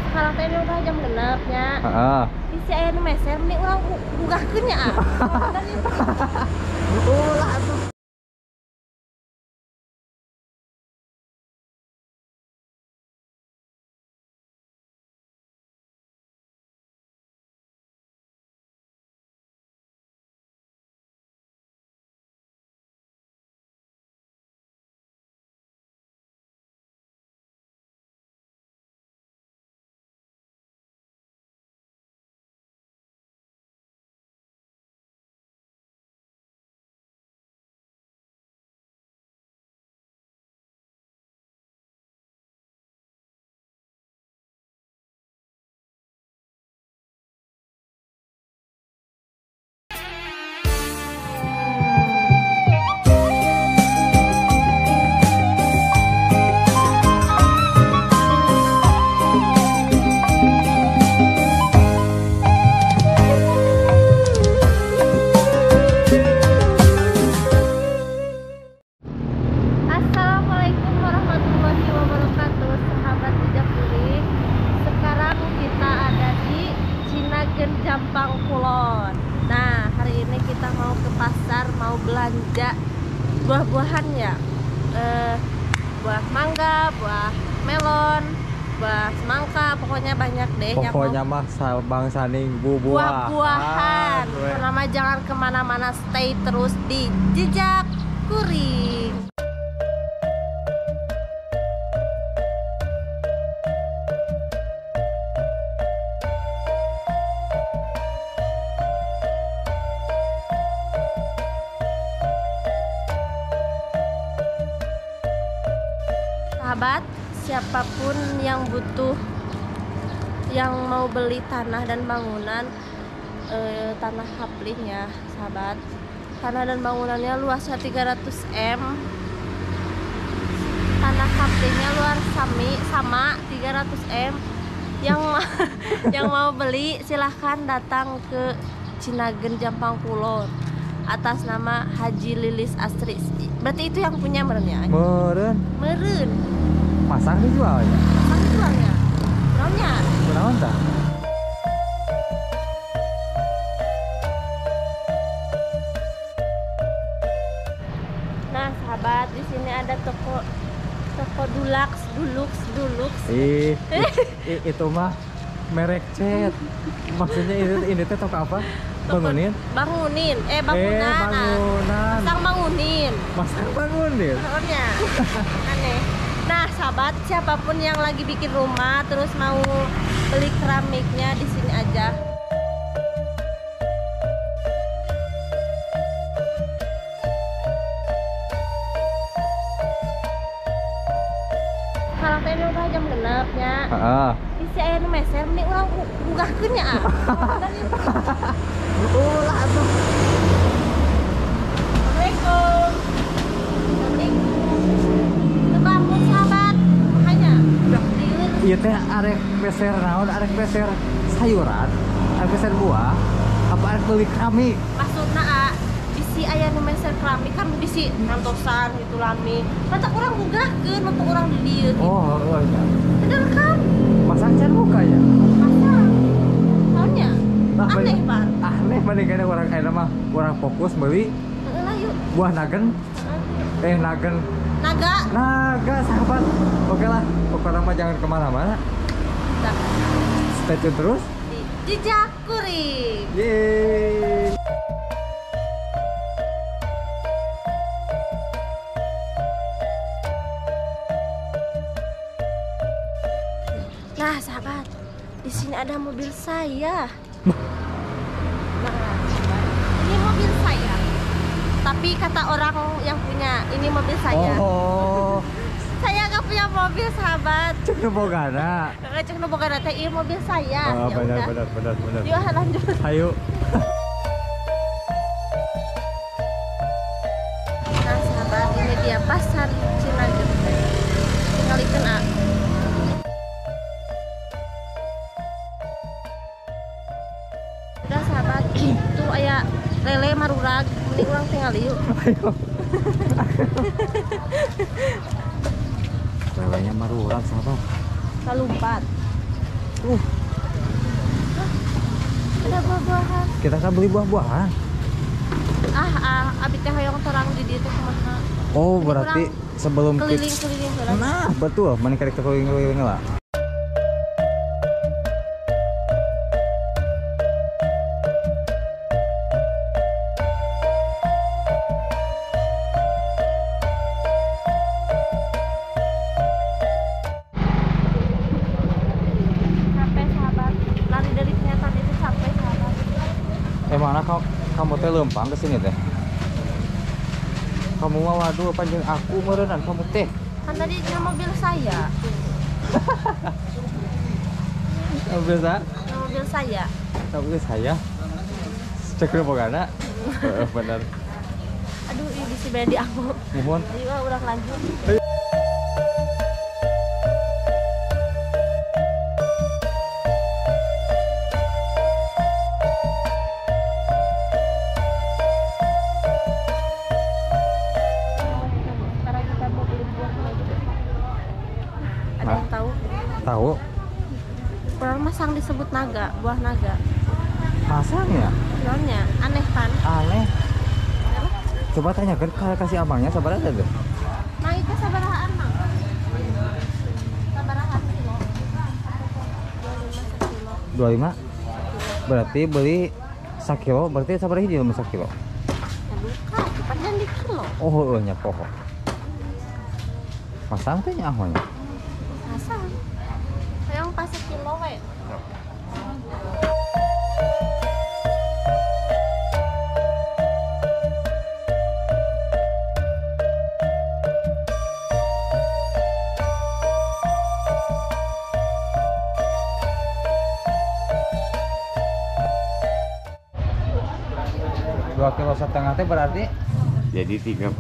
Sekarang teh udah jam 6 nya. Heeh. Isi aya nu meser mending urang gugahkeun nya ah. Ulah atuh. Assalamualaikum warahmatullahi wabarakatuh, sahabat Jejak Kulit. Sekarang kita ada di Cinagen, Jampang Kulon. Nah, hari ini kita mau ke pasar, mau belanja buah-buahan ya. Buah mangga, buah melon, buah semangka, pokoknya banyak deh. Pokoknya mah Sabang Saning buah-buahan. Buah-buahan. Pertama jangan kemana-mana, stay terus di Jejak Kuring. Sahabat, siapapun yang butuh, yang mau beli tanah dan bangunan, tanah hapling ya sahabat, tanah dan bangunannya luasnya 300 m, tanah haplingnya luas sama 300 m. Yang mau beli silahkan datang ke Cinagen, Jampang Kulon atas nama Haji Lilis Astri. Berarti itu yang punya merenya? Meren. Masang dijual ya? Masang dijual ya? Berapa? Berapa entah? Nah, sahabat, di sini ada toko Dulux. Itu mah merek cat. Maksudnya ini teh toko apa? Bangunin? Bangunan. Bangunan. Masang bangunin. Soalnya aneh. Nah, sahabat, siapapun yang lagi bikin rumah terus mau beli keramiknya di sini aja. Sekarang teh udah jam 6 nya. Heeh. Isi aya nu meser mending urang gugahkeun nya ah. Ulah atuh. Assalamualaikum. Kebangun sahabat, makanya. Ieu teh arek beser naon? Arek beser sayuran, arek beser buah, apa arek beli keramik? Maksudna bisi aya nu meser keramik kan bisi ngantosan gitu lami. Mata urang gugahkeun, mata urang di dieu gitu. Oh iya. Bener kan? Masang can buka ya? Masang. Soalnya aneh Pak. Aneh mendingan orang mah orang fokus beli Heeh lah yuk. buah nagen. Nagen. Naga sahabat. Oke lah, pokoknya mah jangan kemana-mana. Stay tune terus Di Jejak Kuring. Yeay. Nah, sahabat, di sini ada mobil saya. Nah, ini mobil saya. Tapi kata orang yang punya, ini mobil saya. Oh. Saya nggak punya mobil, sahabat. Cek nu bogana. Cek nu boga teh ieu mobil saya. Oh, Ya benar. udah. Yuk lanjut. Ayo. Nah, sahabat, ini dia pasar Cinagen. Tingalikeun ah. Udah sahabat, itu aya lele marurag, mending urang tinggal yuk. Ayo. Lelenya marurag sahabat. Kalumpat. Ada buah-buahan. Kita kan beli buah-buahan. Abi teh hoyong torang di dieu teh kumaha. Oh, berarti sebelum Keliling-keliling heula. Nah, betul. Mana karek keliling-keliling lah. Capek sahabat. Lari dari kenyataan itu capek sahabat. Mana kamu teh lempang ke sini teh? Kamu mau waduh panjang aku merenan kamu teh. Kan tadi mobil saya. Mobil saya? Mobil saya. Mobil saya? Cek dulu bagaimana? Benar. Aduh, ini bisi beda di aku. Mohon. Ayo urang lanjut. Sekarang kita mau beli buah lagi. Ada yang tahu? Tahu? Orang masang disebut naga, buah naga. Masangnya? Nonnya aneh kan? Aneh. Apa? Coba tanyakan kasih abangnya sabar aja deh. Nah itu sabarahaan mang. Sabarahaan kilo. 25 sekilo. 25? Berarti beli 1 kilo, berarti sabar hiji 1 kilo. Ya bukan, cepatnya di kilo. Oh, nya poho. Masang teh nya ahonya. Masang. Yang pas sekilo we. Dua kilo setengah teh berarti? Jadi 30.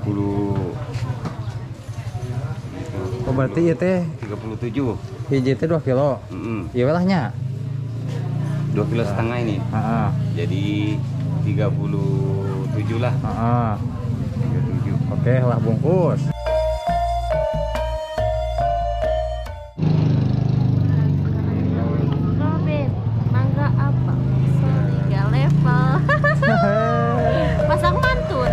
Oh, berarti ieu teh 37. hiji teh 2 kilo. Iya lah nya. 2 kilo setengah ini. Heeh. Jadi 37 lah. Heeh. 37. Oke, lah bungkus. Robin, mangga apa? Seriga level. Pasang mantun.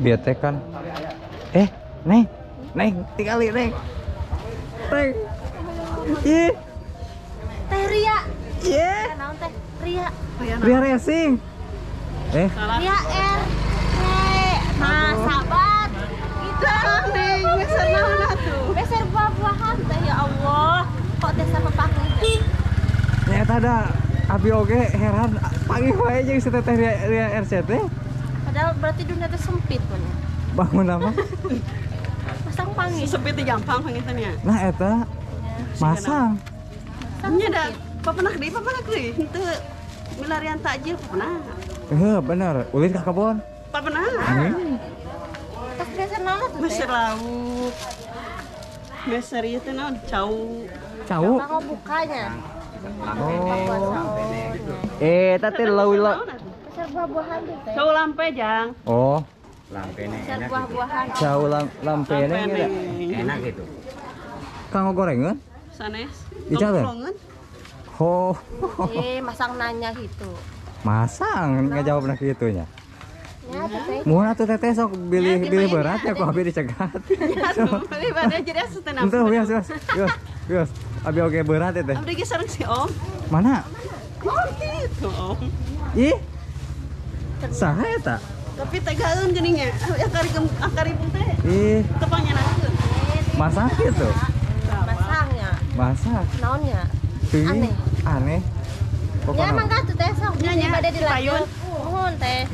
Biar teh kan. Neng, tinggali neng. Neng. Ih, Teh Ria. iya. Naon teh? Ria. Ria Racing. Ria R. Nah, sahabat. Itu nih, beser naon atuh? Beser buah-buahan teh ya Allah. Kok teh sama pakai? Nyata ada abi oge heran pagi wae jeung si teteh Ria RCT. Padahal berarti dunia teh sempit punya. Bangun nama. Pasang pangi. Sempit teh gampang pangitannya. Nah eta masang. Nya da papenak deui. Henteu milarian takjil papenak. Heuh, bener. Ulin ka kebon. Papenak. Tas beser naon atuh teh? Beser lauk. Beser ieu teh naon? Cau. Cau. Mau bukanya. Oh. Teh lawi. Beser buah-buahan tuh teh. Cau lampe jang. Oh, Beser buah-buahan. cau lampene gitu. Enak gitu. Kanggo gorengan? Sanes. Dicareun? Nongkrongkeun. Oh. Masang nanya gitu. Masang ngajawab nak kitunya. Ya, teh. Muhun atuh teteh sok Ya, pilih dimainin berat ya ya, kok abi dicegat. Aduh, beli bade jadi asutan Ente bias. Abi oge berat ya teh. Abdi ge sareng si Om. Mana? Oh, gitu Om. Ih. Saha eta? Tapi tegaeun geuning nya. Akaripun teh Ih, tepangnya nakeun. masak gitu. Masangnya. Masak. Naonnya? Teuing. Aneh. Aneh. Ya Pokoknya emang tuh teh sok Nya, jadi nya, pada si dilanjut. Payun. Nuhun teh.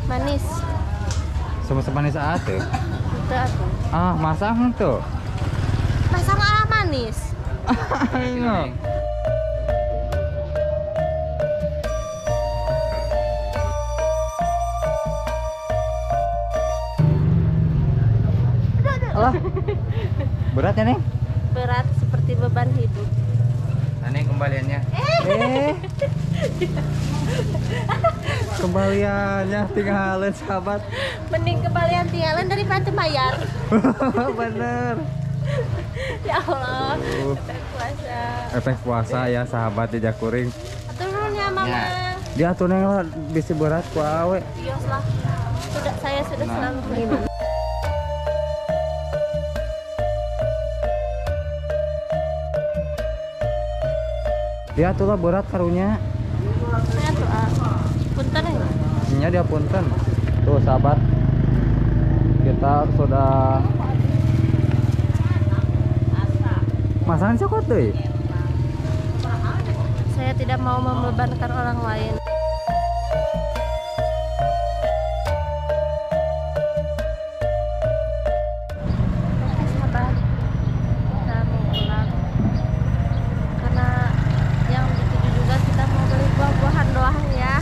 Manis. sama-sama manis atuh. Itu atuh. Ah, masak tuh. Masang manis. Ayo. Berat ya, Neng? Berat seperti beban hidup. Aneh kembaliannya. Kembaliannya tinggalin sahabat. Mending kembalian tinggalan daripada bayar. Bener. Ya Allah, efek puasa. Efek puasa ya sahabat di Jakuring. Turunnya mama. Ya. Dia tuh Neng lah bisa berat ku awe. Iya lah. Saya sudah selalu terima. Dia tuh lah berat karunya. Saya tuh punten ya. Nya dia punten. Tuh sahabat. Kita sudah masakan cokot tuh. Saya tidak mau membebankan orang lain. Oke sahabat, kita mau pulang karena yang dituju juga kita mau beli buah-buahan doang ya.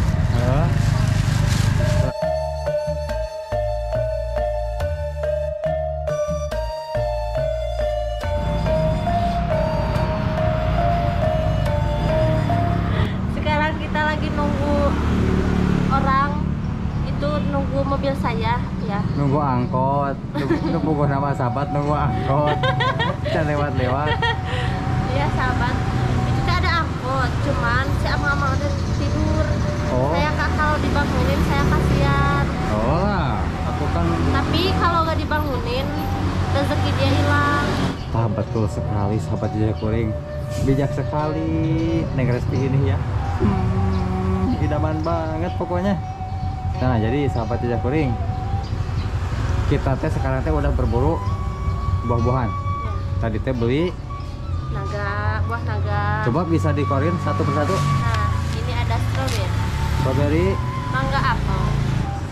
Sekarang kita lagi nunggu orang itu, nunggu mobil saya ya. Nunggu angkot. Nunggu nama sahabat nunggu angkot. Jangan lewat-lewat. Iya sahabat, itu tuh ada angkot, cuman si abang-abang udah tidur. Oh. Saya kalau dibangunin saya kasihan. Oh lah, aku kan Tapi kalau nggak dibangunin rezeki dia hilang. betul sekali sahabat Jaya Kuring. Bijak sekali Neng Resti ini ya. Idaman banget pokoknya. Nah, jadi sahabat Jaya Kuring, kita teh sekarang teh udah berburu buah-buahan. Tadi teh beli, Buah naga. coba bisa dikorin satu persatu. Nah, ini ada strawberry, Strawberry mangga apel,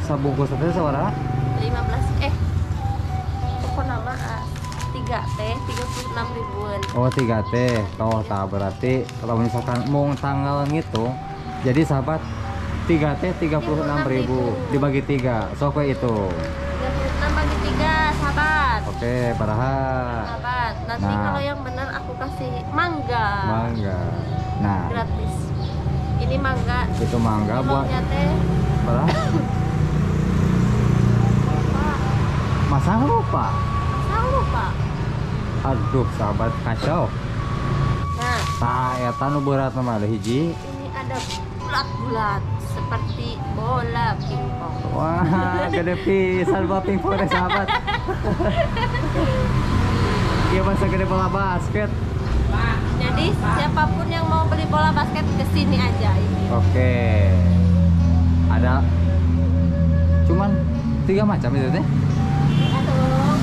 sabungkus teh saudara 15 pokok nama 3 teh 36 ribuan. Oh 3 teh. Oh tak berarti kalau misalkan mau tanggal ngitung, jadi sahabat 3 teh 36.000 dibagi 3. So kayak itu. 36 bagi 3 sahabat. Oke, parahan. Sahabat, nanti Nah. kalau yang benar aku kasih mangga. Mangga. Nah, Gratis. Ini mangga. itu mangga buat Limaunya teh berapa? Masa lupa? masa lupa. Aduh, sahabat kacau. Nah, Tah eta nu berat mah ada hiji. ini ada bulat-bulat seperti bola pingpong. Wah, gede pisan bola pingpong deh sahabat. Iya masa gede bola basket. Jadi siapapun yang mau beli bola basket ke sini aja ini. Oke. Ada cuman 3 macam itu teh. Iya dong.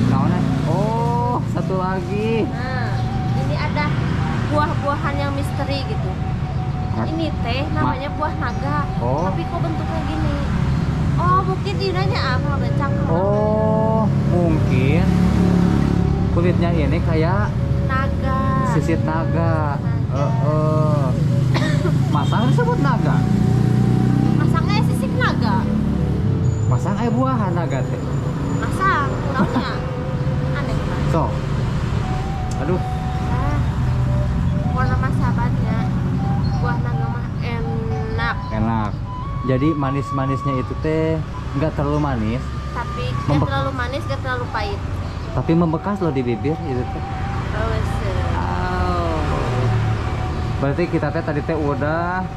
Naonnya? Oh, satu lagi. Nah, ini ada buah-buahan yang misteri gitu. Ini teh namanya buah naga. Oh. Tapi kok bentuknya gini? Oh, mungkin dinanya apa bencang? Oh, mungkin kulitnya ini kayak Naga. sisit naga. Masang disebut naga. Masangnya sisik naga. Masang buahan naga teh. Masang, taunya. Aneh kan? So. Aduh, Warna mas sahabatnya buah naga mah enak, enak. Jadi manis-manisnya itu teh nggak terlalu manis, tapi nggak terlalu manis, nggak terlalu pahit. tapi membekas loh di bibir itu teh. Berarti kita teh tadi teh udah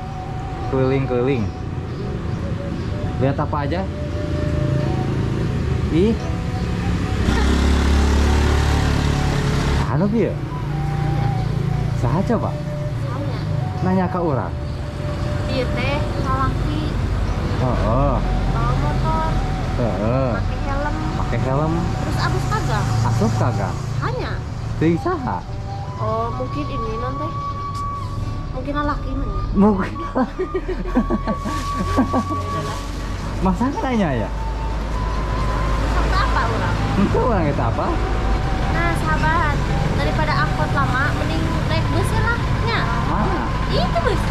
keliling-keliling. Lihat apa aja? Ih. Anu bieu? Saha coba? Soalnya Nanya ke urang. dia teh lalaki Heeh. bawa motor, Heeh. pakai helm, Pakai helm, terus abis kagak? asup kagak? Hanya. Teuing saha? Oh mungkin ini nanti, mungkin lalaki mana? Mungkin. Masa nanya ya? Sampai apa orang? Itu orang itu apa? Nah sahabat, daripada angkot lama, mending naik bus lah, nya. Mana? Itu bus.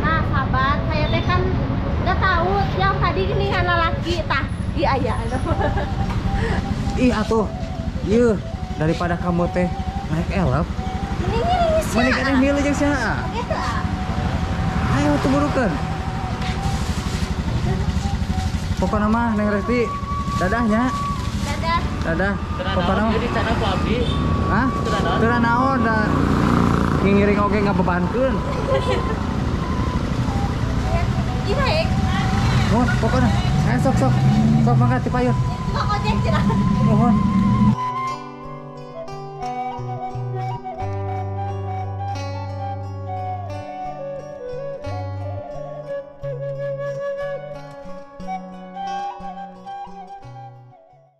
Nah sahabat, saya teh kan udah tahu yang tadi ini anak laki lagi ayah. Ih atuh, iya daripada kamu teh naik elf, mending ada milih jeung saha. Ayo tuh burukeun. Pokokna mah Neng Resti, dadahnya. Dadah. Dadah. Pokokna mah. Jadi cara ku abdi. Hah? Teu naon da ngiring oge ngabebankeun. Ih naik. Mun pokokna. Ayo sok mangkat ti payun. Kok ojek cenah.